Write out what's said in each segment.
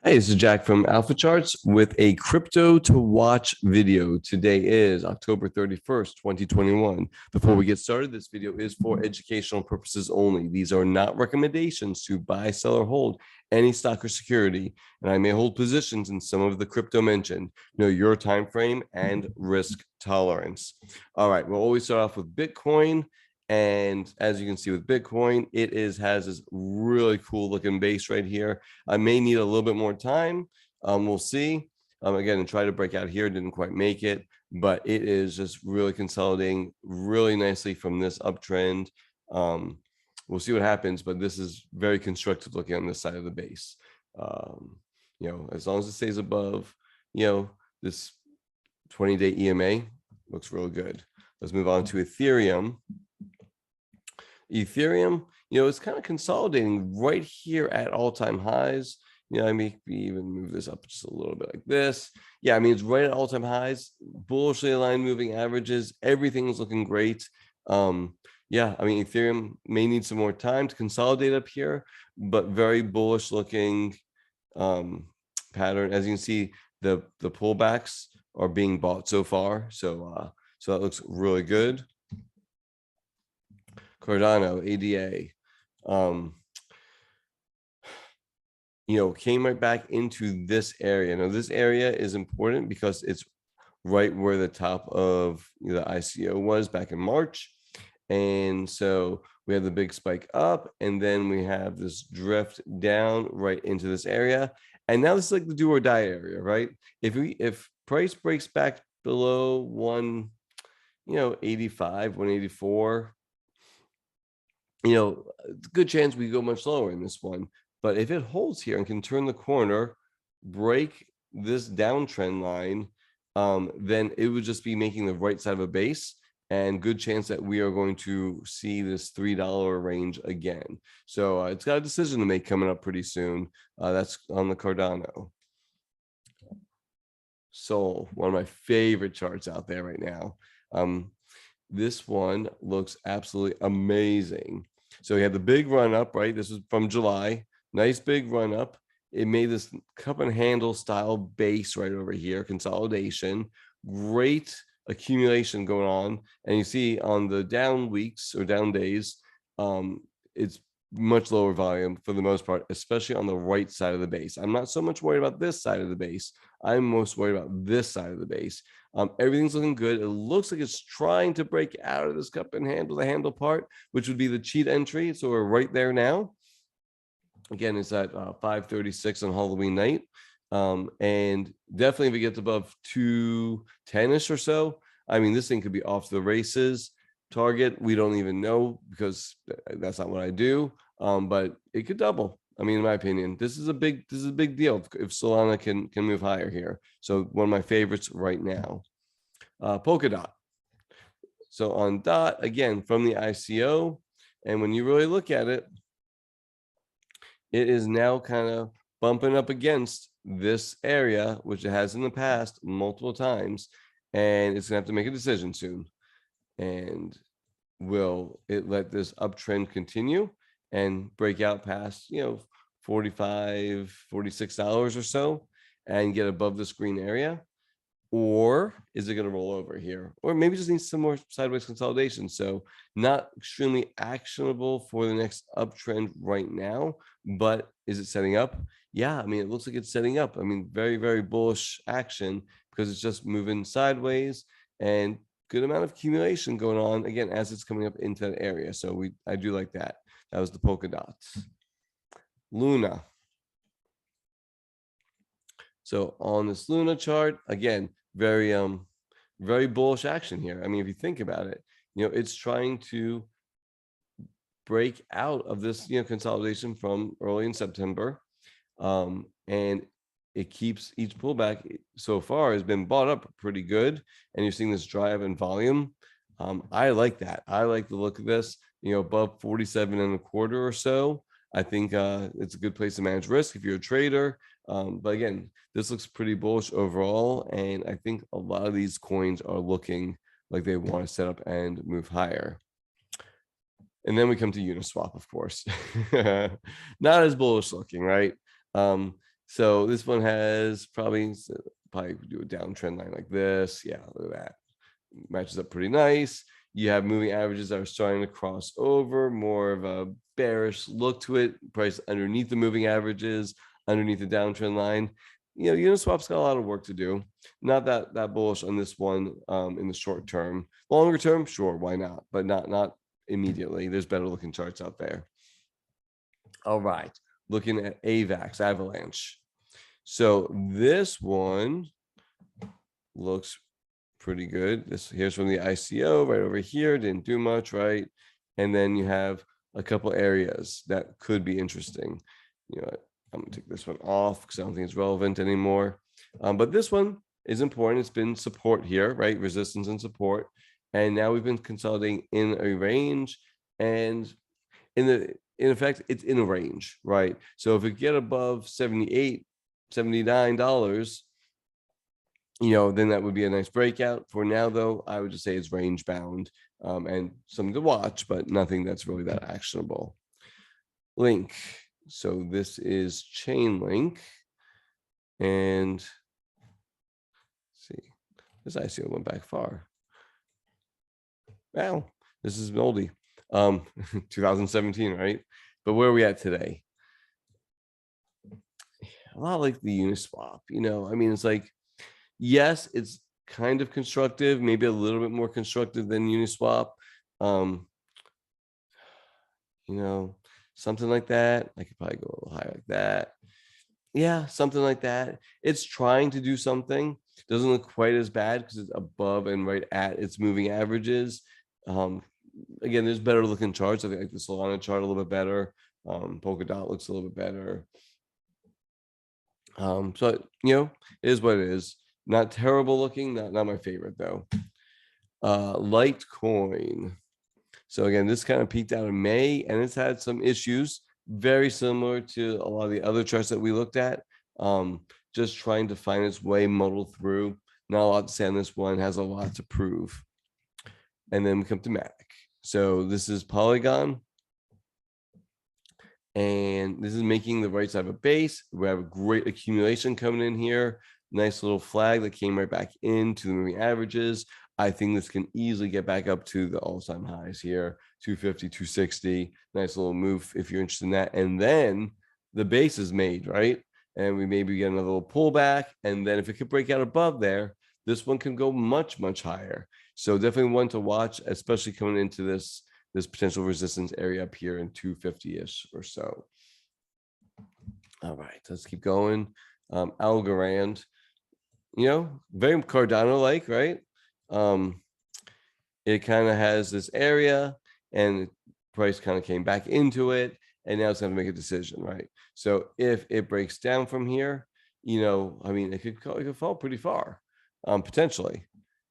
Hey, this is Jack from Alpha Charts with a crypto to watch video. Today is October 31st, 2021. Before we get started, this video is for educational purposes only. These are not recommendations to buy, sell, or hold any stock or security, and I may hold positions in some of the crypto mentioned. Know your time frame and risk tolerance. All right, we'll always start off with Bitcoin. And as you can see with Bitcoin, has this really cool looking base right here. I may need a little bit more time. We'll see. Again, and try to break out here. Didn't quite make it, but it is just really consolidating really nicely from this uptrend. We'll see what happens, but this is very constructive looking on this side of the base. As long as it stays above, this 20-day EMA looks real good. Let's move on to Ethereum. It's kind of consolidating right here at all-time highs. I may even move this up just a little bit like this. Yeah, I mean, it's right at all-time highs, bullishly aligned moving averages. Everything's looking great. Yeah, I mean, Ethereum may need some more time to consolidate up here, but very bullish looking pattern. As you can see, the pullbacks are being bought so far. So that looks really good. Cardano, ADA, came right back into this area. Now, this area is important because it's right where the top of the ICO was back in March. And so we have the big spike up, and then we have this drift down right into this area. And now this is like the do or die area, right? If price breaks back below 185, 184, good chance we go much lower in this one. But if it holds here and can turn the corner, break this downtrend line, then it would just be making the right side of a base, and good chance that we are going to see this $3 range again. So it's got a decision to make coming up pretty soon. That's on the Cardano. Sol, one of my favorite charts out there right now. This one looks absolutely amazing. So we had the big run up, right? This was from July. Nice big run up. It made this cup and handle style base right over here, consolidation. Great accumulation going on. And you see on the down weeks or down days, it's much lower volume for the most part, especially on the right side of the base. I'm not so much worried about this side of the base. I'm most worried about this side of the base. Everything's looking good. It looks like it's trying to break out of this cup and handle, the handle part, which would be the cheat entry. So we're right there now. Again, it's at 536 on Halloween night. And definitely if it gets above 210-ish or so, I mean, this thing could be off to the races. Target, we don't even know because that's not what I do. But it could double. I mean, in my opinion, this is a big deal if Solana can move higher here. So one of my favorites right now. Polkadot. So on DOT, again, from the ICO, and when you really look at it, it is now kind of bumping up against this area, which it has in the past multiple times, and it's gonna have to make a decision soon. And will it let this uptrend continue and break out past, $45, $46 or so and get above this green area? Or is it going to roll over here? Or maybe just needs some more sideways consolidation. So not extremely actionable for the next uptrend right now, but is it setting up? Yeah, I mean, it looks like it's setting up. I mean, very, very bullish action because it's just moving sideways and good amount of accumulation going on again as it's coming up into that area. So I do like that. That was the polka dots. Luna. So on this Luna chart, again, very bullish action here. I mean, if you think about it, it's trying to break out of this consolidation from early in September, and it keeps each pullback so far has been bought up pretty good, and you're seeing this drive in volume. I like that. I like the look of this, above 47.25 or so. I think it's a good place to manage risk if you're a trader. But again, this looks pretty bullish overall, and I think a lot of these coins are looking like they want to set up and move higher. And then we come to Uniswap, of course. Not as bullish looking, right? So this one has probably do a downtrend line like this. Yeah, look at that. Matches up pretty nice. You have moving averages that are starting to cross over, more of a bearish look to it. Price underneath the moving averages, underneath the downtrend line. You know, Uniswap's got a lot of work to do. Not that bullish on this one in the short term. Longer term, sure, why not? But not immediately. There's better looking charts out there. All right, looking at AVAX, Avalanche. So this one looks pretty good. Here's from the ICO right over here. Didn't do much, right? And then you have a couple areas that could be interesting. You know, I'm gonna take this one off because I don't think it's relevant anymore. But this one is important. It's been support here, right? Resistance and support. And now we've been consolidating in a range, and in effect, it's in a range, right? So if it get above $78, $79, you know, then that would be a nice breakout. For now, though, I would just say it's range bound and something to watch, but nothing that's really that actionable. Link. So this is Chainlink. And let's see, this ICO went back far. Wow, this is an oldie. 2017, right? But where are we at today? A lot like the Uniswap, you know, I mean, it's like, yes, it's kind of constructive, maybe a little bit more constructive than Uniswap. You know, something like that. I could probably go a little higher like that. Yeah, something like that. It's trying to do something. Doesn't look quite as bad because it's above and right at its moving averages. Again, there's better looking charts. I think like the Solana chart a little bit better. Polkadot looks a little bit better. So you know, it is what it is. Not terrible looking, not my favorite though. Litecoin. So again, this kind of peaked out in May, and it's had some issues, very similar to a lot of the other charts that we looked at. Just trying to find its way, muddle through. Not a lot to say on this one, has a lot to prove. And then we come to MATIC. So this is Polygon. And this is making the right side of a base. We have a great accumulation coming in here. Nice little flag that came right back into the moving averages. I think this can easily get back up to the all-time highs here, 250, 260. Nice little move if you're interested in that. And then the base is made, right? And we maybe get another little pullback. And then if it could break out above there, this one can go much, much higher. So definitely one to watch, especially coming into this potential resistance area up here in 250-ish or so. All right, let's keep going. Algorand, you know, very Cardano-like, right? It kind of has this area, and price kind of came back into it, and now it's going to make a decision, right? So if it breaks down from here, you know, I mean, it could fall pretty far, potentially.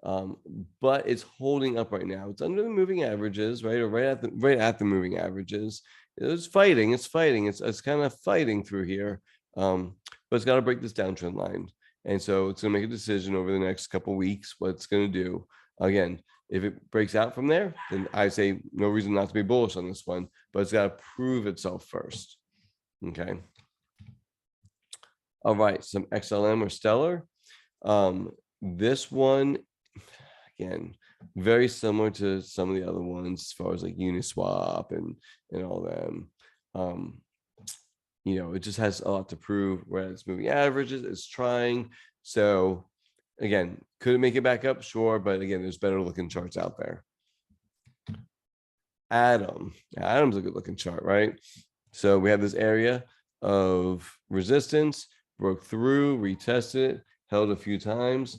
But it's holding up right now. It's under the moving averages, right? Or right at the moving averages. It's fighting. It's kind of fighting through here. But it's got to break this downtrend line. And so it's going to make a decision over the next couple of weeks what it's going to do. Again, if it breaks out from there, then I say no reason not to be bullish on this one, but it's got to prove itself first. Okay. All right, some XLM or Stellar. This one, again, very similar to some of the other ones as far as like Uniswap and all them. You know, it just has a lot to prove where it's moving averages. It's trying. So again, could it make it back up? Sure. But again, there's better looking charts out there. Atom's a good looking chart, right? So we have this area of resistance, broke through, retested it, held a few times.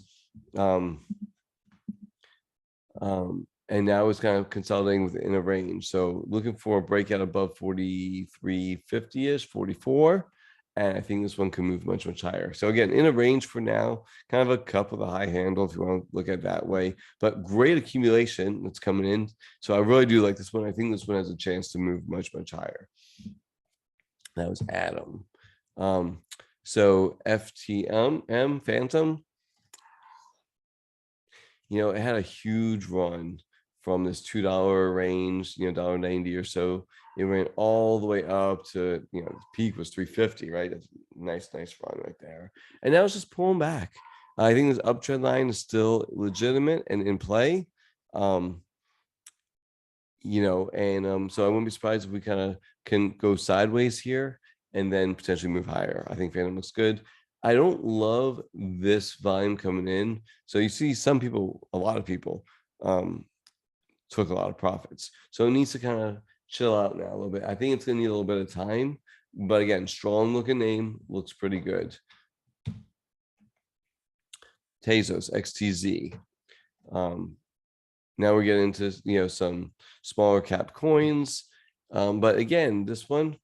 And now it's kind of consolidating within a range. So looking for a breakout above 43.50-ish, 44. And I think this one can move much, much higher. So again, in a range for now, kind of a cup with a high handle if you want to look at it that way. But great accumulation that's coming in. So I really do like this one. I think this one has a chance to move much, much higher. That was Atom. So FTM, Phantom. You know, it had a huge run from this $2 range, $1.90 or so. It went all the way up to, the peak was 350, right? That's nice run right there. And now it's just pulling back. I think this uptrend line is still legitimate and in play. So I wouldn't be surprised if we kind of can go sideways here and then potentially move higher. I think Phantom looks good. I don't love this volume coming in. So you see a lot of people took a lot of profits. So it needs to kind of chill out now a little bit. I think it's going to need a little bit of time. But again, strong looking name, looks pretty good. Tezos, XTZ. Now we're getting into some smaller cap coins. But again, this one,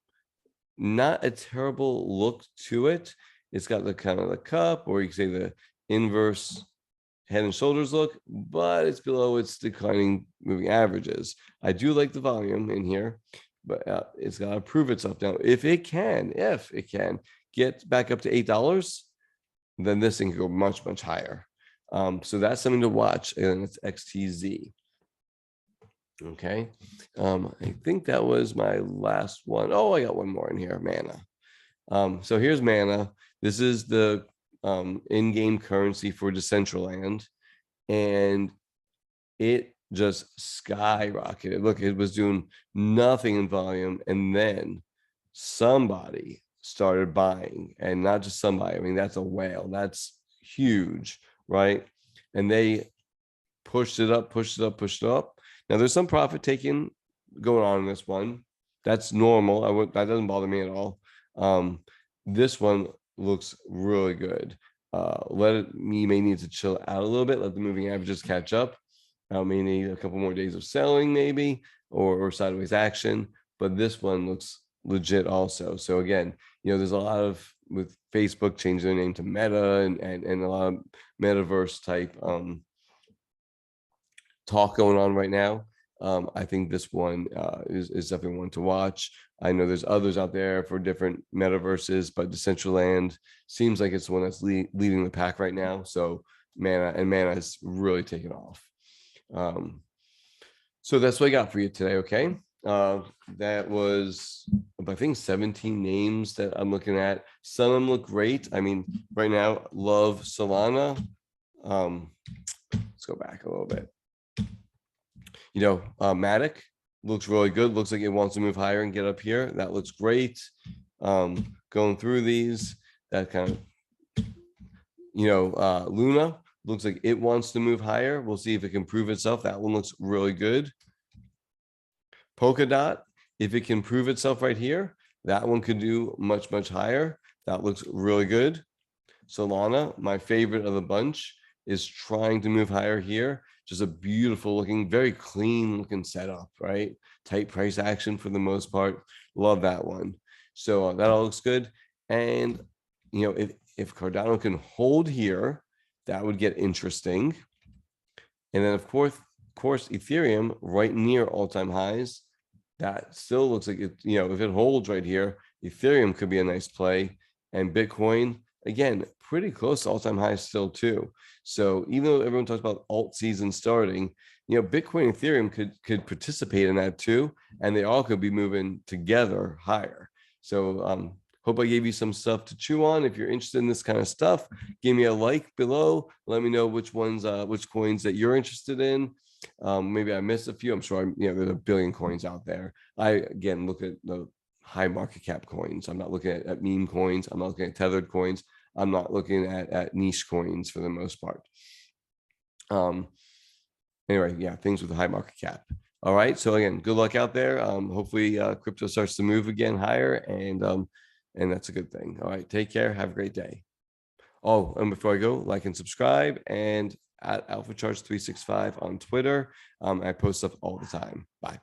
not a terrible look to it. It's got the kind of the cup, or you can say the inverse head and shoulders look, but it's below its declining moving averages. I do like the volume in here, but it's got to prove itself now. If it can get back up to $8, then this thing can go much higher. So that's something to watch, and it's XTZ. Okay, I think that was my last one. Oh, I got one more in here, Mana. So here's Mana. This is the in-game currency for Decentraland, and it just skyrocketed. Look, it was doing nothing in volume, and then somebody started buying, and not just somebody. I mean, that's a whale. That's huge, right? And they pushed it up. Now there's some profit taking going on in this one. That's normal. That doesn't bother me at all. This one looks really good. You may need to chill out a little bit, let the moving averages catch up. May need a couple more days of selling, maybe, or sideways action. But this one looks legit also. So again, there's a lot of, with Facebook changing their name to Meta and a lot of metaverse type talk going on right now. I think this one is definitely one to watch. I know there's others out there for different metaverses, but Decentraland seems like it's the one that's leading the pack right now. So Mana is really taken off. So that's what I got for you today. Okay. That was, I think, 17 names that I'm looking at. Some of them look great. I mean, right now, love Solana. Let's go back a little bit. MATIC looks really good. Looks like it wants to move higher and get up here. That looks great. Going through these, that kind of, Luna looks like it wants to move higher. We'll see if it can prove itself. That one looks really good. Polkadot, if it can prove itself right here, that one could do much higher. That looks really good. Solana, my favorite of the bunch, is trying to move higher here. Just a beautiful looking, very clean looking setup, right? Tight price action for the most part. Love that one. So that all looks good. And if Cardano can hold here, that would get interesting. And then of course Ethereum right near all-time highs. That still looks like it, if it holds right here, Ethereum could be a nice play. And Bitcoin, again, pretty close to all-time highs still too. So even though everyone talks about alt season starting, Bitcoin and Ethereum could participate in that too, and they all could be moving together higher. So hope I gave you some stuff to chew on. If you're interested in this kind of stuff, give me a like below. Let me know which ones, which coins that you're interested in. Maybe I missed a few. I'm sure there's a billion coins out there. I again look at the high market cap coins. I'm not looking at meme coins. I'm not looking at tethered coins. I'm not looking at niche coins for the most part. Anyway, yeah, things with a high market cap. All right. So again, good luck out there. Hopefully crypto starts to move again higher, and that's a good thing. All right. Take care. Have a great day. Oh, and before I go, like and subscribe, and at AlphaCharts365 on Twitter. I post stuff all the time. Bye.